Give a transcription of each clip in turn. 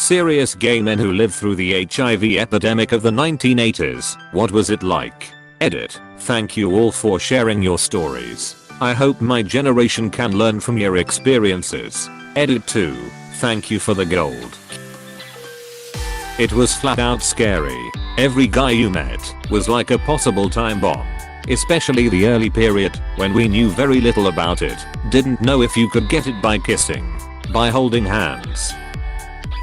Serious gay men who lived through the HIV epidemic of the 1980s. What was it like? Edit. Thank you all for sharing your stories. I hope my generation can learn from your experiences. Edit 2. Thank you for the gold. It was flat out scary. Every guy you met was like a possible time bomb. Especially the early period when we knew very little about it. Didn't know if you could get it by kissing, by holding hands.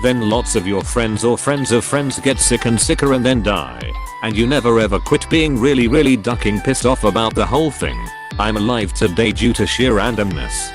Then lots of your friends or friends of friends get sick and sicker and then die. And you never ever quit being really ducking pissed off about the whole thing. I'm alive today due to sheer randomness.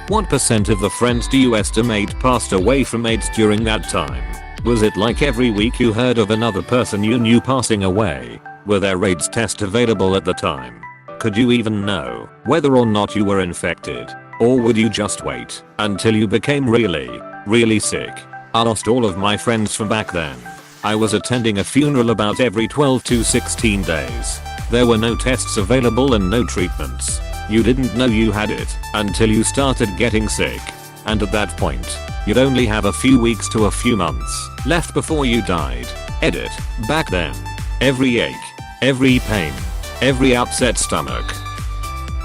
What percent of the friends do you estimate passed away from AIDS during that time? Was it like every week you heard of another person you knew passing away? Were there AIDS tests available at the time? Could you even know whether or not you were infected? Or would you just wait until you became really sick? I lost all of my friends from back then. I was attending a funeral about every 12 to 16 days. There were no tests available and no treatments. You didn't know you had it until you started getting sick. And at that point, you'd only have a few weeks to a few months left before you died. Edit. Back then, every ache, every pain, every upset stomach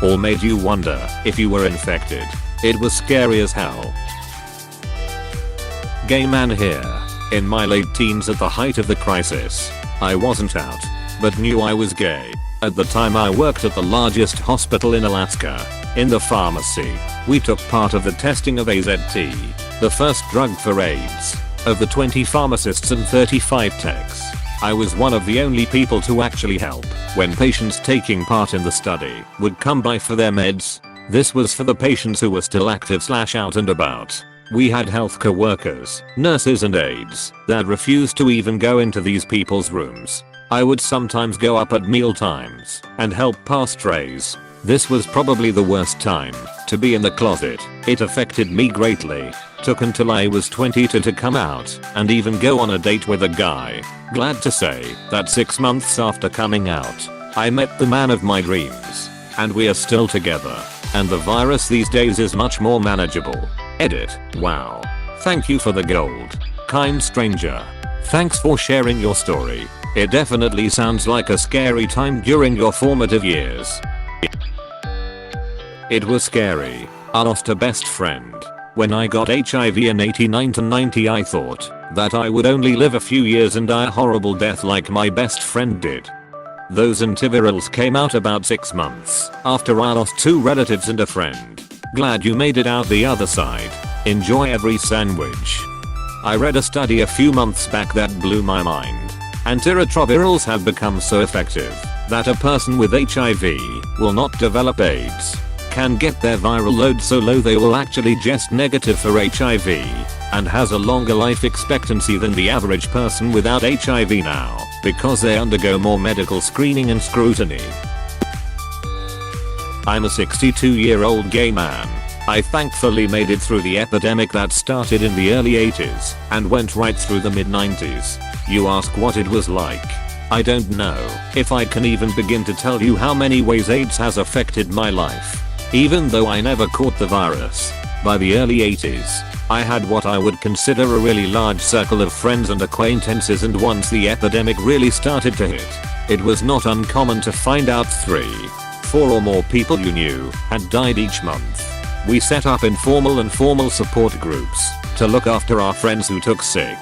all made you wonder if you were infected. It was scary as hell. Gay man here. In my late teens at the height of the crisis. I wasn't out, but knew I was gay. At the time I worked at the largest hospital in Alaska. In the pharmacy, we took part of the testing of AZT, the first drug for AIDS. Of the 20 pharmacists and 35 techs, I was one of the only people to actually help when patients taking part in the study would come by for their meds. This was for the patients who were still active / out and about. We had healthcare workers, nurses and aides that refused to even go into these people's rooms. I would sometimes go up at meal times and help pass trays. This was probably the worst time to be in the closet. It affected me greatly. Took until I was 22 to come out and even go on a date with a guy. Glad to say that 6 months after coming out, I met the man of my dreams. And we are still together. And the virus these days is much more manageable. Edit. Wow. Thank you for the gold. Kind stranger. Thanks for sharing your story. It definitely sounds like a scary time during your formative years. It was scary. I lost a best friend. When I got HIV in 89 to 90 I thought that I would only live a few years and die a horrible death like my best friend did. Those antivirals came out about 6 months after I lost 2 relatives and a friend. Glad you made it out the other side. Enjoy every sandwich. I read a study a few months back that blew my mind. Antiretrovirals have become so effective that a person with HIV will not develop AIDS. Can get their viral load so low they will actually test negative for HIV and has a longer life expectancy than the average person without HIV now because they undergo more medical screening and scrutiny. I'm a 62-year-old gay man. I thankfully made it through the epidemic that started in the early 80s and went right through the mid-90s. You ask what it was like. I don't know if I can even begin to tell you how many ways AIDS has affected my life. Even though I never caught the virus, by the early 80s, I had what I would consider a really large circle of friends and acquaintances, and once the epidemic really started to hit, it was not uncommon to find out 3, 4 or more people you knew had died each month. We set up informal and formal support groups to look after our friends who took sick,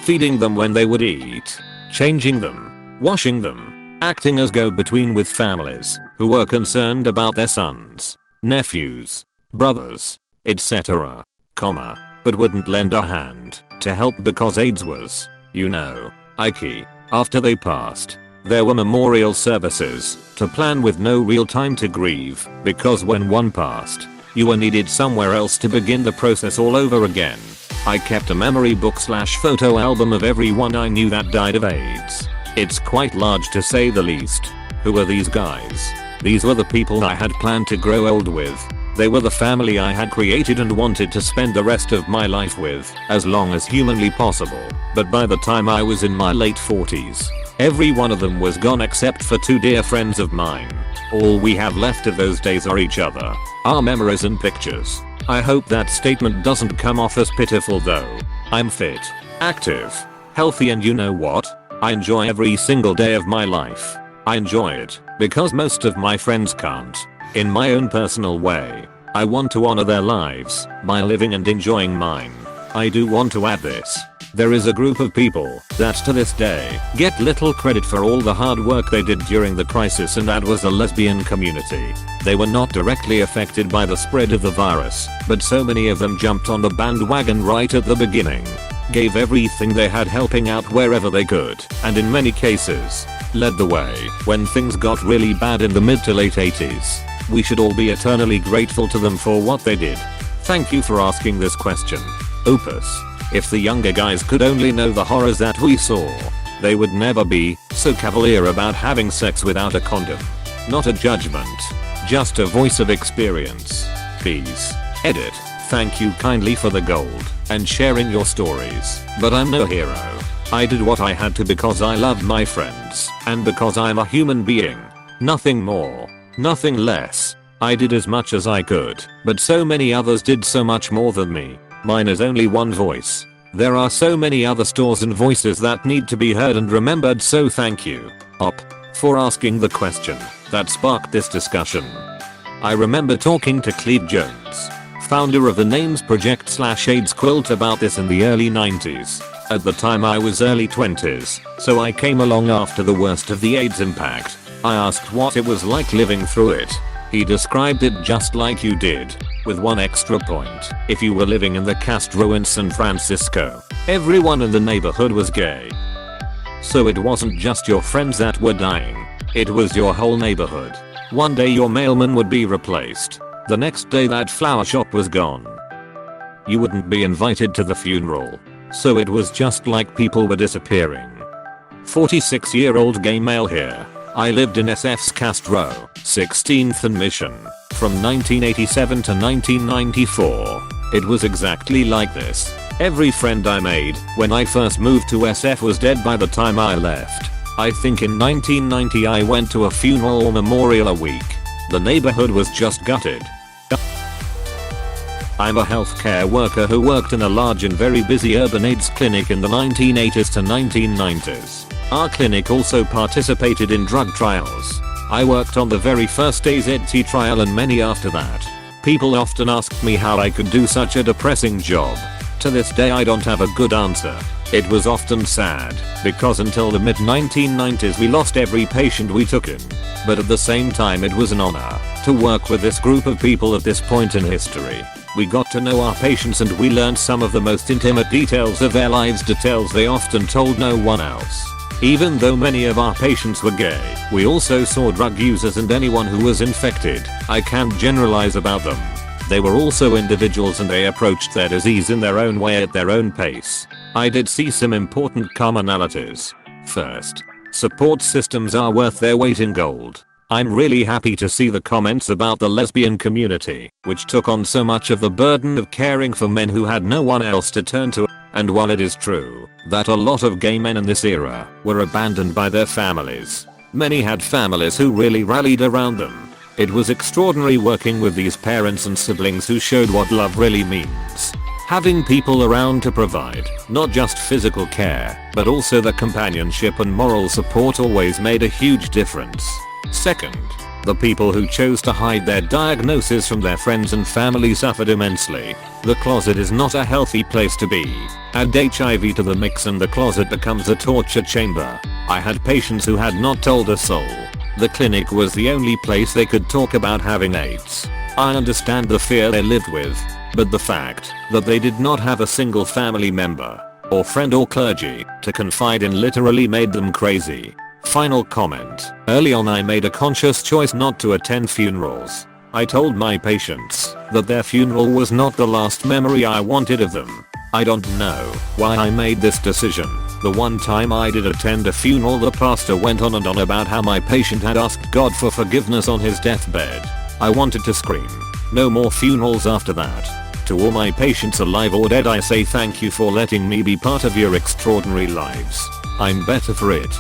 feeding them when they would eat, changing them, washing them, acting as go-between with families who were concerned about their sons, nephews, brothers, etc., but wouldn't lend a hand to help because AIDS was, icky. After they passed, there were memorial services to plan with no real time to grieve because when one passed, you were needed somewhere else to begin the process all over again. I kept a memory book / photo album of everyone I knew that died of AIDS. It's quite large to say the least. Who were these guys? These were the people I had planned to grow old with. They were the family I had created and wanted to spend the rest of my life with, as long as humanly possible. But by the time I was in my late 40s, every one of them was gone except for 2 dear friends of mine. All we have left of those days are each other, our memories and pictures. I hope that statement doesn't come off as pitiful though. I'm fit, active, healthy, and you know what? I enjoy every single day of my life. I enjoy it because most of my friends can't. In my own personal way, I want to honor their lives by living and enjoying mine. I do want to add this. There is a group of people that to this day get little credit for all the hard work they did during the crisis, and that was the lesbian community. They were not directly affected by the spread of the virus, but so many of them jumped on the bandwagon right at the beginning. Gave everything they had helping out wherever they could, and in many cases, led the way when things got really bad in the mid to late 80s. We should all be eternally grateful to them for what they did. Thank you for asking this question. Opus. If the younger guys could only know the horrors that we saw, they would never be so cavalier about having sex without a condom. Not a judgment, just a voice of experience. Peace. Edit. Thank you kindly for the gold and sharing your stories, but I'm no hero. I did what I had to because I loved my friends and because I'm a human being. Nothing more, nothing less. I did as much as I could, but so many others did so much more than me. Mine is only one voice. There are so many other stories and voices that need to be heard and remembered, so thank you, Op, for asking the question that sparked this discussion. I remember talking to Cleve Jones, founder of the Names Project / AIDS Quilt, about this in the early 90s. At the time I was early 20s, so I came along after the worst of the AIDS impact. I asked what it was like living through it. He described it just like you did, with one extra point. If you were living in the Castro in San Francisco, everyone in the neighborhood was gay. So it wasn't just your friends that were dying, it was your whole neighborhood. One day your mailman would be replaced. The next day that flower shop was gone. You wouldn't be invited to the funeral. So it was just like people were disappearing. 46-year-old gay male here. I lived in SF's Castro, 16th and Mission, from 1987 to 1994. It was exactly like this. Every friend I made when I first moved to SF was dead by the time I left. I think in 1990 I went to a funeral or memorial a week. The neighborhood was just gutted. I'm a healthcare worker who worked in a large and very busy urban AIDS clinic in the 1980s to 1990s. Our clinic also participated in drug trials. I worked on the very first AZT trial and many after that. People often asked me how I could do such a depressing job. To this day I don't have a good answer. It was often sad, because until the mid 1990s we lost every patient we took in. But at the same time it was an honor to work with this group of people at this point in history. We got to know our patients and we learned some of the most intimate details of their lives, details they often told no one else. Even though many of our patients were gay, we also saw drug users and anyone who was infected. I can't generalize about them. They were also individuals and they approached their disease in their own way at their own pace. I did see some important commonalities. First, support systems are worth their weight in gold. I'm really happy to see the comments about the lesbian community, which took on so much of the burden of caring for men who had no one else to turn to. And while it is true that a lot of gay men in this era were abandoned by their families, many had families who really rallied around them. It was extraordinary working with these parents and siblings who showed what love really means. Having people around to provide not just physical care, but also the companionship and moral support always made a huge difference. Second, the people who chose to hide their diagnosis from their friends and family suffered immensely. The closet is not a healthy place to be. Add HIV to the mix and the closet becomes a torture chamber. I had patients who had not told a soul. The clinic was the only place they could talk about having AIDS. I understand the fear they lived with, but the fact that they did not have a single family member, or friend or clergy, to confide in literally made them crazy. Final comment. Early on I made a conscious choice not to attend funerals. I told my patients that their funeral was not the last memory I wanted of them. I don't know why I made this decision. The one time I did attend a funeral, the pastor went on and on about how my patient had asked God for forgiveness on his deathbed. I wanted to scream. No more funerals after that. To all my patients alive or dead I say thank you for letting me be part of your extraordinary lives. I'm better for it.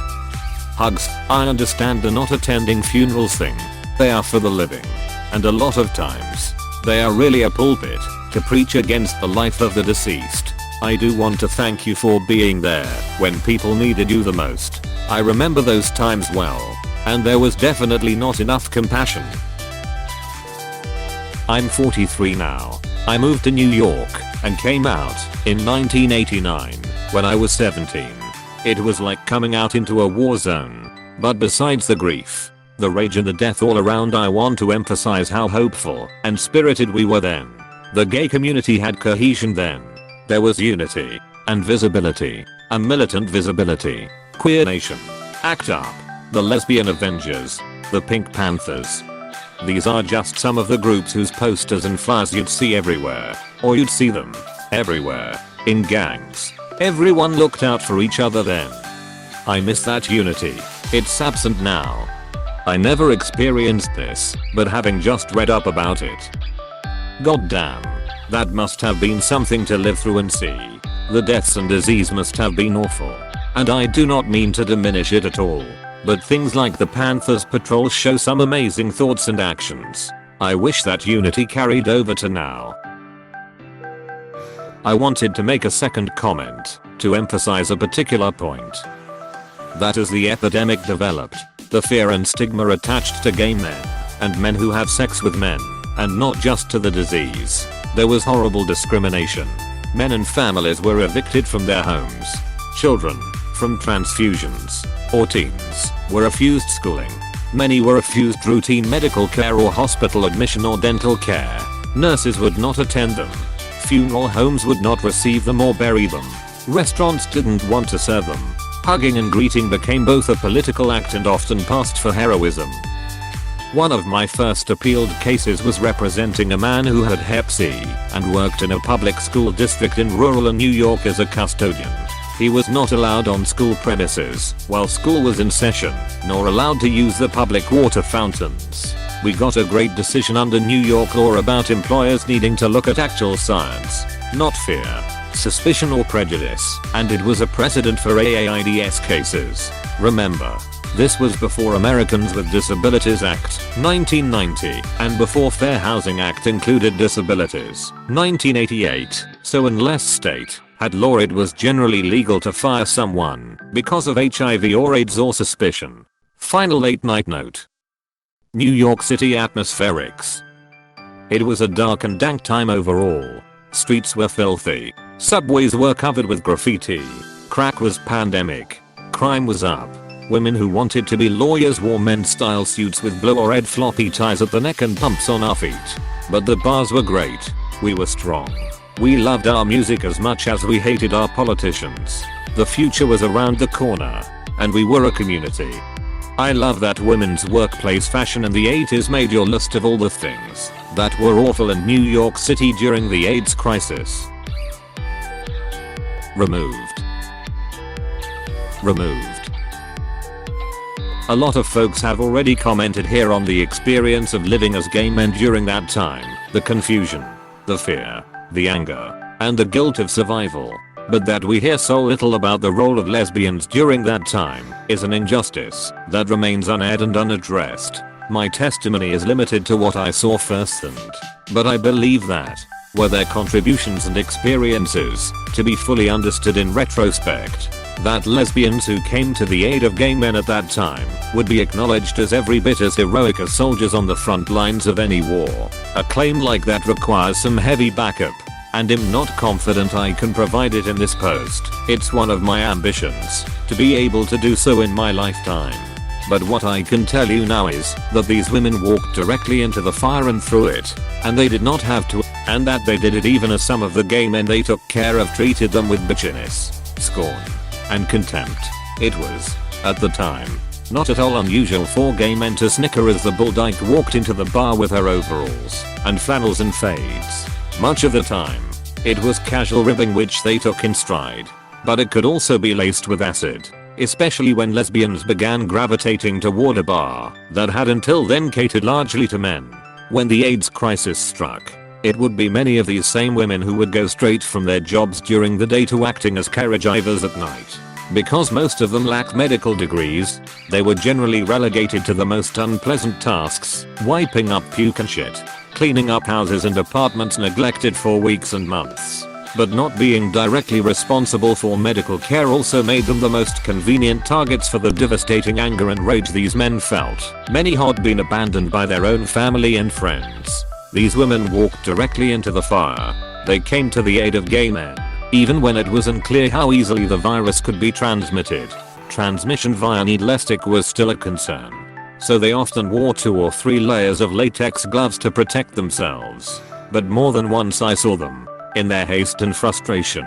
Hugs. I understand the not attending funerals thing. They are for the living. And a lot of times, they are really a pulpit to preach against the life of the deceased. I do want to thank you for being there when people needed you the most. I remember those times well, and there was definitely not enough compassion. I'm 43 now. I moved to New York and came out in 1989 when I was 17. It was like coming out into a war zone. But besides the grief, the rage and the death all around, I want to emphasize how hopeful and spirited we were then. The gay community had cohesion then. There was unity and visibility, a militant visibility. Queer Nation, ACT UP, the Lesbian Avengers, the Pink Panthers. These are just some of the groups whose posters and flyers you'd see everywhere, or you'd see them everywhere, in gangs. Everyone looked out for each other then. I miss that unity. It's absent now. I never experienced this, but having just read up about it. Goddamn, that must have been something to live through and see. The deaths and disease must have been awful. And I do not mean to diminish it at all. But things like the Panthers Patrol show some amazing thoughts and actions. I wish that unity carried over to now. I wanted to make a second comment to emphasize a particular point. That as the epidemic developed, the fear and stigma attached to gay men and men who have sex with men, and not just to the disease, there was horrible discrimination. Men and families were evicted from their homes. Children, from transfusions, or teens, were refused schooling. Many were refused routine medical care or hospital admission or dental care. Nurses would not attend them. Funeral homes would not receive them or bury them. Restaurants didn't want to serve them. Hugging and greeting became both a political act and often passed for heroism. One of my first appealed cases was representing a man who had Hep C and worked in a public school district in rural New York as a custodian. He was not allowed on school premises while school was in session, nor allowed to use the public water fountains. We got a great decision under New York law about employers needing to look at actual science, not fear, suspicion or prejudice, and it was a precedent for AIDS cases. Remember, this was before Americans with Disabilities Act, 1990, and before Fair Housing Act included disabilities, 1988, so unless state had law, it was generally legal to fire someone because of HIV or AIDS or suspicion. Final late night note. New York City atmospherics. It was a dark and dank time overall. Streets were filthy. Subways were covered with graffiti. Crack was pandemic. Crime was up. Women who wanted to be lawyers wore men's style suits with blue or red floppy ties at the neck and pumps on our feet. But the bars were great. We were strong. We loved our music as much as we hated our politicians. The future was around the corner. And we were a community. I love that women's workplace fashion in the 80s made your list of all the things that were awful in New York City during the AIDS crisis. Removed. A lot of folks have already commented here on the experience of living as gay men during that time, the confusion, the fear, the anger, and the guilt of survival. But that we hear so little about the role of lesbians during that time is an injustice that remains unaired and unaddressed. My testimony is limited to what I saw firsthand, but I believe that, were their contributions and experiences to be fully understood in retrospect, that lesbians who came to the aid of gay men at that time would be acknowledged as every bit as heroic as soldiers on the front lines of any war. A claim like that requires some heavy backup, and I'm not confident I can provide it in this post. It's one of my ambitions to be able to do so in my lifetime. But what I can tell you now is that these women walked directly into the fire and through it, and they did not have to, and that they did it even as some of the gay men they took care of treated them with bitchiness, scorn, and contempt. It was, at the time, not at all unusual for gay men to snicker as the bull dyke walked into the bar with her overalls and flannels and fades. Much of the time, it was casual ribbing which they took in stride, but it could also be laced with acid, especially when lesbians began gravitating toward a bar that had until then catered largely to men. When the AIDS crisis struck, it would be many of these same women who would go straight from their jobs during the day to acting as caregivers at night. Because most of them lacked medical degrees, they were generally relegated to the most unpleasant tasks, wiping up puke and shit, cleaning up houses and apartments neglected for weeks and months. But not being directly responsible for medical care also made them the most convenient targets for the devastating anger and rage these men felt. Many had been abandoned by their own family and friends. These women walked directly into the fire. They came to the aid of gay men, even when it was unclear how easily the virus could be transmitted. Transmission via needlestick was still a concern, so they often wore 2 or 3 layers of latex gloves to protect themselves. But more than once I saw them, in their haste and frustration,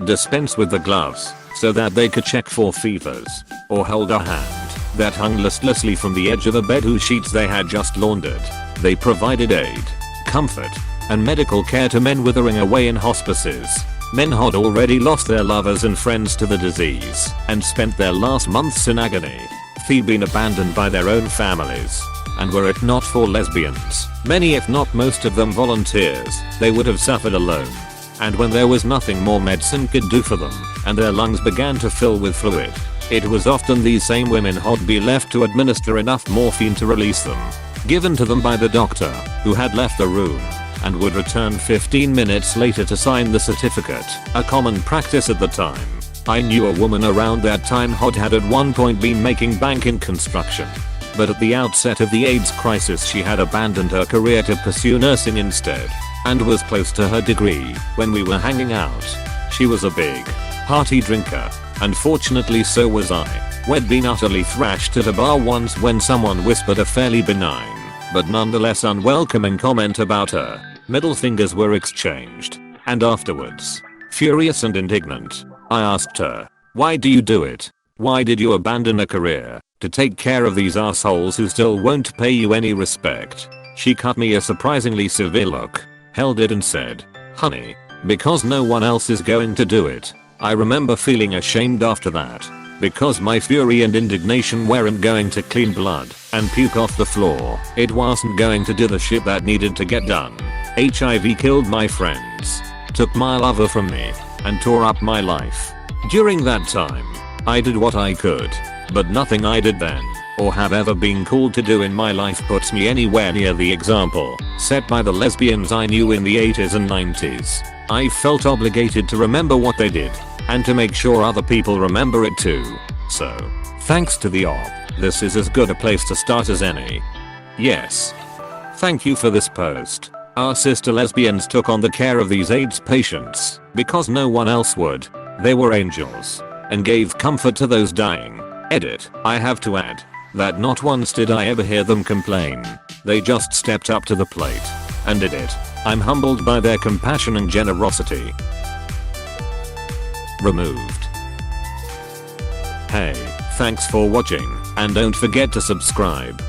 dispense with the gloves so that they could check for fevers, or hold a hand that hung listlessly from the edge of a bed whose sheets they had just laundered. They provided aid, comfort, and medical care to men withering away in hospices. Men had already lost their lovers and friends to the disease and spent their last months in agony. They'd been abandoned by their own families, and were it not for lesbians, many if not most of them volunteers, they would have suffered alone. And when there was nothing more medicine could do for them, and their lungs began to fill with fluid, it was often these same women who'd be left to administer enough morphine to release them, given to them by the doctor, who had left the room, and would return 15 minutes later to sign the certificate, a common practice at the time. I knew a woman around that time who had at one point been making bank in construction. But at the outset of the AIDS crisis she had abandoned her career to pursue nursing instead, and was close to her degree when we were hanging out. She was a big, hearty drinker, and fortunately so was I. We'd been utterly thrashed at a bar once when someone whispered a fairly benign, but nonetheless unwelcoming comment about her. Middle fingers were exchanged, and afterwards, furious and indignant, I asked her, "Why do you do it? Why did you abandon a career to take care of these assholes who still won't pay you any respect?" She cut me a surprisingly severe look, held it and said, "Honey, because no one else is going to do it." I remember feeling ashamed after that, because my fury and indignation weren't going to clean blood and puke off the floor. It wasn't going to do the shit that needed to get done. HIV killed my friends, took my lover from me, and tore up my life. During that time, I did what I could, but nothing I did then, or have ever been called to do in my life puts me anywhere near the example set by the lesbians I knew in the 80s and 90s. I felt obligated to remember what they did, and to make sure other people remember it too. So, thanks to the op, this is as good a place to start as any. Yes. Thank you for this post. Our sister lesbians took on the care of these AIDS patients because no one else would. They were angels and gave comfort to those dying. Edit. I have to add that not once did I ever hear them complain. They just stepped up to the plate and did it. I'm humbled by their compassion and generosity. Removed. Hey, thanks for watching, and don't forget to subscribe.